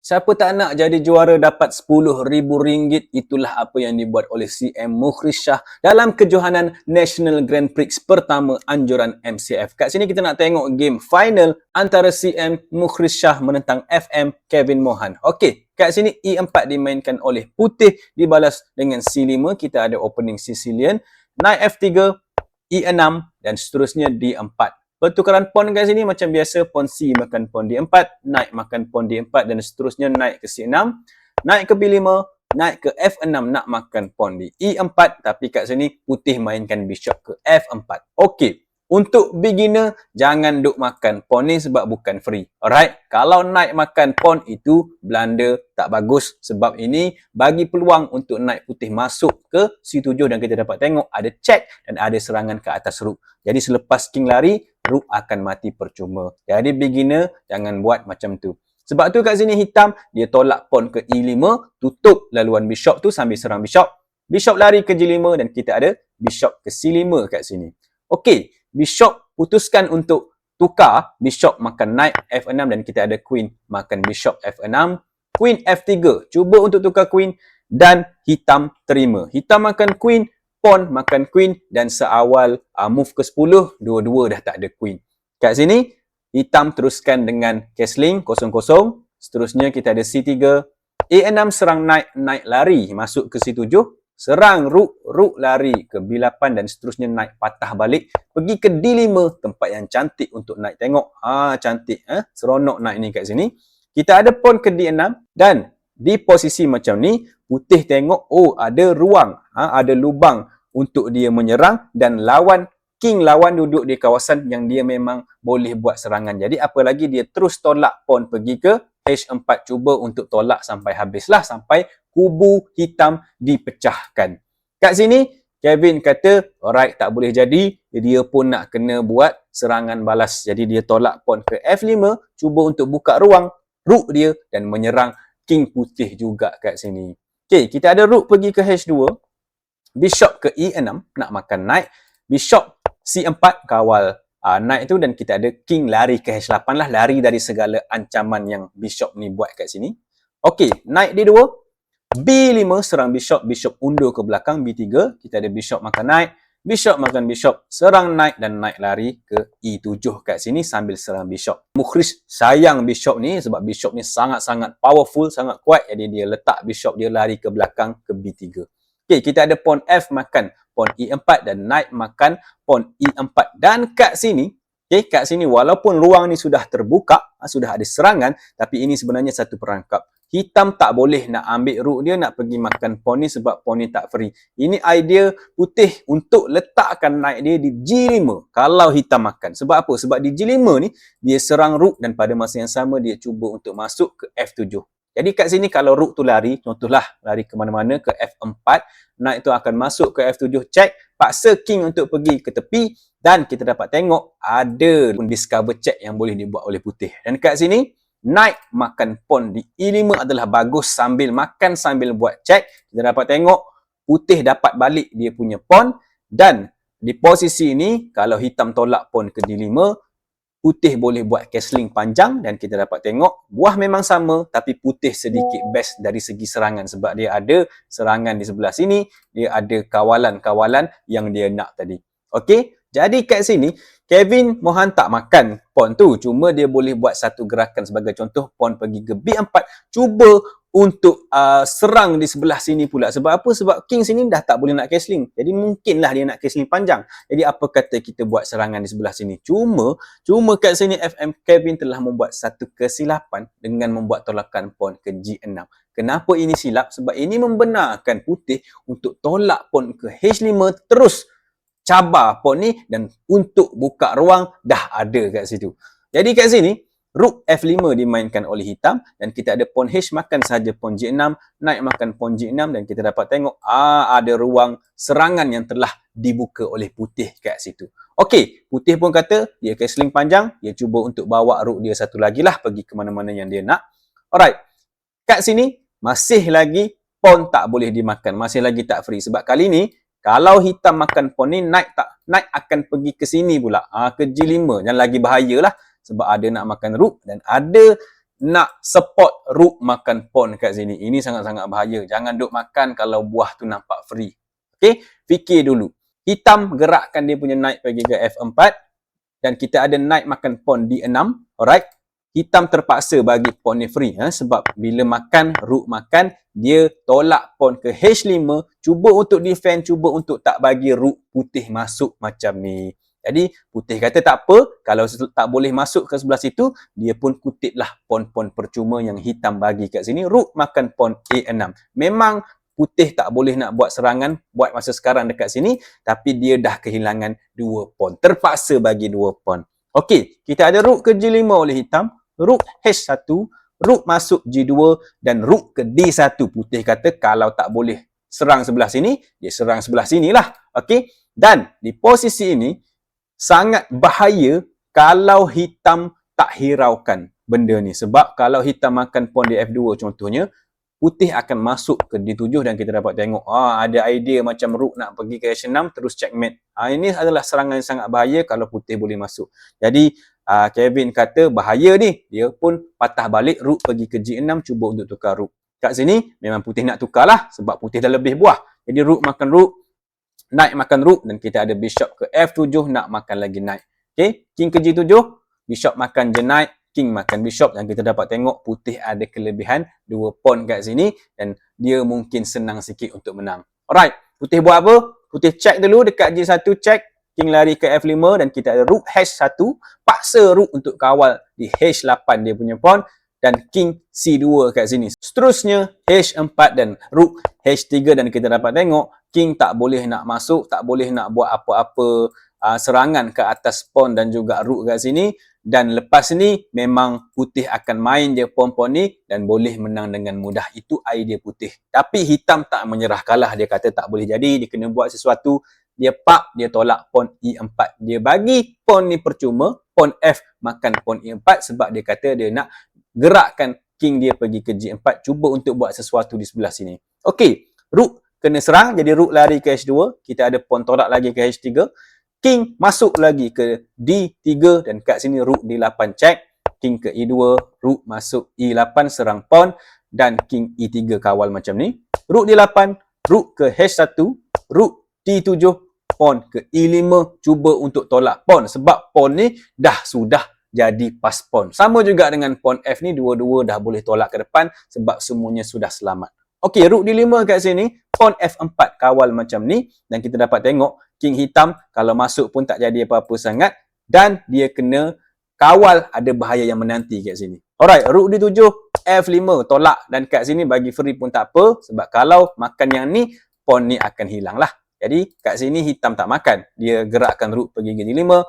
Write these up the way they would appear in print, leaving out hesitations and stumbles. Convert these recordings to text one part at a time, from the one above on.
Siapa tak nak jadi juara dapat RM10,000? Itulah apa yang dibuat oleh CM Mukhriz Shah dalam kejohanan National Grand Prix pertama anjuran MCF. Kat sini kita nak tengok game final antara CM Mukhriz Shah menentang FM Kevin Mohan. Okey, kat sini E4 dimainkan oleh putih, dibalas dengan C5. Kita ada opening Sicilian, Knight F3, E6 dan seterusnya D4. Pertukaran pawn kat sini macam biasa, pawn C makan pawn D4, knight makan pawn D4 dan seterusnya naik ke C6, naik ke B5, naik ke F6 nak makan pawn di E4, tapi kat sini putih mainkan bishop ke F4. Okey, untuk beginner jangan duk makan pawn ni sebab bukan free. Alright, kalau knight makan pawn itu blunder, tak bagus sebab ini bagi peluang untuk knight putih masuk ke C7 dan kita dapat tengok ada check dan ada serangan ke atas rook. Jadi selepas king lari, rook akan mati percuma. Jadi beginner jangan buat macam tu. Sebab tu kat sini hitam dia tolak pawn ke E5, tutup laluan bishop tu sambil serang bishop. Bishop lari ke G5 dan kita ada bishop ke C5 kat sini. Okey, bishop putuskan untuk tukar, bishop makan knight F6 dan kita ada queen makan bishop F6, queen F3, cuba untuk tukar queen dan hitam terima. Hitam makan queen, pawn makan queen dan seawal move ke 10, dua-dua dah tak ada queen. Kat sini, hitam teruskan dengan castling 0-0. Seterusnya kita ada C3, A6 serang knight, knight lari masuk ke C7. Serang rook, rook lari ke B8 dan seterusnya knight patah balik. Pergi ke D5, tempat yang cantik untuk knight tengok. Cantik. Seronok knight ni kat sini. Kita ada pawn ke D6 dan di posisi macam ni, putih tengok, oh ada ruang, ada lubang untuk dia menyerang dan lawan, king lawan duduk di kawasan yang dia memang boleh buat serangan. Jadi apa lagi dia terus tolak pawn pergi ke H4, cuba untuk tolak sampai habislah, sampai kubu hitam dipecahkan. Kat sini, Kevin kata, alright, tak boleh jadi, dia pun nak kena buat serangan balas. Jadi dia tolak pawn ke F5, cuba untuk buka ruang rook dia dan menyerang king putih juga kat sini. Okay, kita ada rook pergi ke H2, bishop ke E6, nak makan knight, bishop C4 kawal knight tu dan kita ada king lari ke H8 lah, lari dari segala ancaman yang bishop ni buat kat sini. Okey, knight D2, B5 serang bishop, bishop undur ke belakang, B3, kita ada bishop makan knight, bishop makan bishop, serang knight dan knight lari ke E7 kat sini sambil serang bishop. Mukhriz sayang bishop ni sebab bishop ni sangat-sangat powerful, sangat kuat, jadi dia letak bishop dia lari ke belakang ke B3. Okey, kita ada pawn F makan pawn E4 dan knight makan pawn E4. Dan kat sini, kat sini walaupun ruang ni sudah terbuka, sudah ada serangan, tapi ini sebenarnya satu perangkap. Hitam tak boleh nak ambil rook dia, nak pergi makan pawn ni sebab pawn ni tak free. Ini idea putih untuk letakkan knight dia di G5 kalau hitam makan. Sebab apa? Sebab di G5 ni, dia serang rook dan pada masa yang sama dia cuba untuk masuk ke F7. Jadi kat sini kalau rook tu lari, contohlah lari ke mana-mana ke F4, knight tu akan masuk ke F7, check, paksa king untuk pergi ke tepi dan kita dapat tengok ada discover check yang boleh dibuat oleh putih. Dan kat sini, knight makan pawn di E5 adalah bagus sambil makan sambil buat check. Kita dapat tengok putih dapat balik dia punya pawn dan di posisi ini kalau hitam tolak pawn ke D5, putih boleh buat castling panjang dan kita dapat tengok buah memang sama tapi putih sedikit best dari segi serangan sebab dia ada serangan di sebelah sini, dia ada kawalan-kawalan yang dia nak tadi. Okey, jadi kat sini Kevin Mohan tak makan pawn tu, cuma dia boleh buat satu gerakan sebagai contoh, pawn pergi ke B4, cuba untuk serang di sebelah sini pula. Sebab apa? Sebab king sini dah tak boleh nak castling. Jadi mungkinlah dia nak castling panjang. Jadi apa kata kita buat serangan di sebelah sini. Cuma kat sini FM Kevin telah membuat satu kesilapan dengan membuat tolakan pawn ke G6. Kenapa ini silap? Sebab ini membenarkan putih untuk tolak pawn ke H5 terus cabar pawn ni dan untuk buka ruang dah ada kat situ. Jadi kat sini rook F5 dimainkan oleh hitam dan kita ada pawn H makan sahaja pawn G6, knight makan pawn G6 dan kita dapat tengok ada ruang serangan yang telah dibuka oleh putih kat situ. Okey, putih pun kata dia castling panjang, dia cuba untuk bawa rook dia satu lagi lah pergi ke mana-mana yang dia nak. Alright, kat sini masih lagi pawn tak boleh dimakan, masih lagi tak free sebab kali ni kalau hitam makan pawn ni, knight akan pergi ke sini pula, ke G5 dan lagi bahayalah sebab ada nak makan rook dan ada nak support rook makan pawn kat sini. Ini sangat-sangat bahaya. Jangan duk makan kalau buah tu nampak free. Okey, fikir dulu. Hitam gerakkan dia punya knight pergi ke F4 dan kita ada knight makan pawn D6. Alright. Hitam terpaksa bagi pawn ni free sebab bila makan, rook makan, dia tolak pawn ke H5, cuba untuk defend, cuba untuk tak bagi rook putih masuk macam ni. Jadi putih kata tak apa, kalau tak boleh masuk ke sebelah situ, dia pun kutiplah pawn-pawn percuma yang hitam bagi kat sini. Rook makan pawn A6. Memang putih tak boleh nak buat serangan buat masa sekarang dekat sini, tapi dia dah kehilangan 2 pawn. Terpaksa bagi 2 pawn. Okey, kita ada rook ke G5 oleh hitam, rook H1, rook masuk G2 dan rook ke D1. Putih kata kalau tak boleh serang sebelah sini, dia serang sebelah sinilah. Okey, dan di posisi ini sangat bahaya kalau hitam tak hiraukan benda ni. Sebab kalau hitam makan pawn di F2 contohnya, putih akan masuk ke D7 dan kita dapat tengok ada idea macam rook nak pergi ke H6 terus checkmate. Ini adalah serangan yang sangat bahaya kalau putih boleh masuk. Jadi Kevin kata bahaya ni. Dia pun patah balik rook pergi ke G6 cuba untuk tukar rook. Kat sini memang putih nak tukar lah sebab putih dah lebih buah. Jadi rook makan rook, knight makan rook dan kita ada bishop ke F7 nak makan lagi knight. Okay, king ke G7, bishop makan je knight, king makan bishop dan kita dapat tengok putih ada kelebihan 2 pawn kat sini dan dia mungkin senang sikit untuk menang. Alright, putih buat apa? Putih check dulu dekat G1 check, king lari ke F5 dan kita ada rook H1, paksa rook untuk kawal di H8 dia punya pawn dan king C2 kat sini. Seterusnya H4 dan rook H3 dan kita dapat tengok king tak boleh nak masuk, tak boleh nak buat apa-apa serangan ke atas pawn dan juga rook kat sini. Dan lepas ni memang putih akan main je pawn-pawn ni dan boleh menang dengan mudah. Itu idea putih. Tapi hitam tak menyerah kalah. Dia kata tak boleh jadi, dia kena buat sesuatu. Dia dia tolak pawn E4. Dia bagi pawn ni percuma, pawn F makan pawn E4 sebab dia kata dia nak gerakkan king dia pergi ke G4, cuba untuk buat sesuatu di sebelah sini. Okey, rook kena serang, jadi rook lari ke H2, kita ada pawn tolak lagi ke H3. King masuk lagi ke D3 dan kat sini rook D8 check, king ke E2, rook masuk E8 serang pawn dan king E3 kawal macam ni. Rook D8, rook ke H1, rook D7, pawn ke E5 cuba untuk tolak pawn sebab pawn ni sudah jadi pas pawn. Sama juga dengan pawn F ni, dua-dua dah boleh tolak ke depan sebab semuanya sudah selamat. Okey, rook D5 kat sini, pawn F4 kawal macam ni dan kita dapat tengok king hitam kalau masuk pun tak jadi apa-apa sangat dan dia kena kawal ada bahaya yang menanti kat sini. Alright, rook D7, F5 tolak dan kat sini bagi free pun tak apa sebab kalau makan yang ni, pawn ni akan hilang lah. Jadi kat sini hitam tak makan. Dia gerakkan rook pergi ke D5,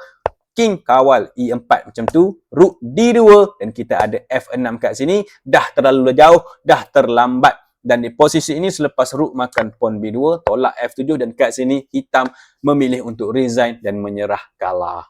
king kawal E4 macam tu, rook D2 dan kita ada F6 kat sini. Dah terlalu jauh, dah terlambat. Dan di posisi ini selepas rook makan pawn B2, tolak F7 dan kat sini hitam memilih untuk resign dan menyerah kalah.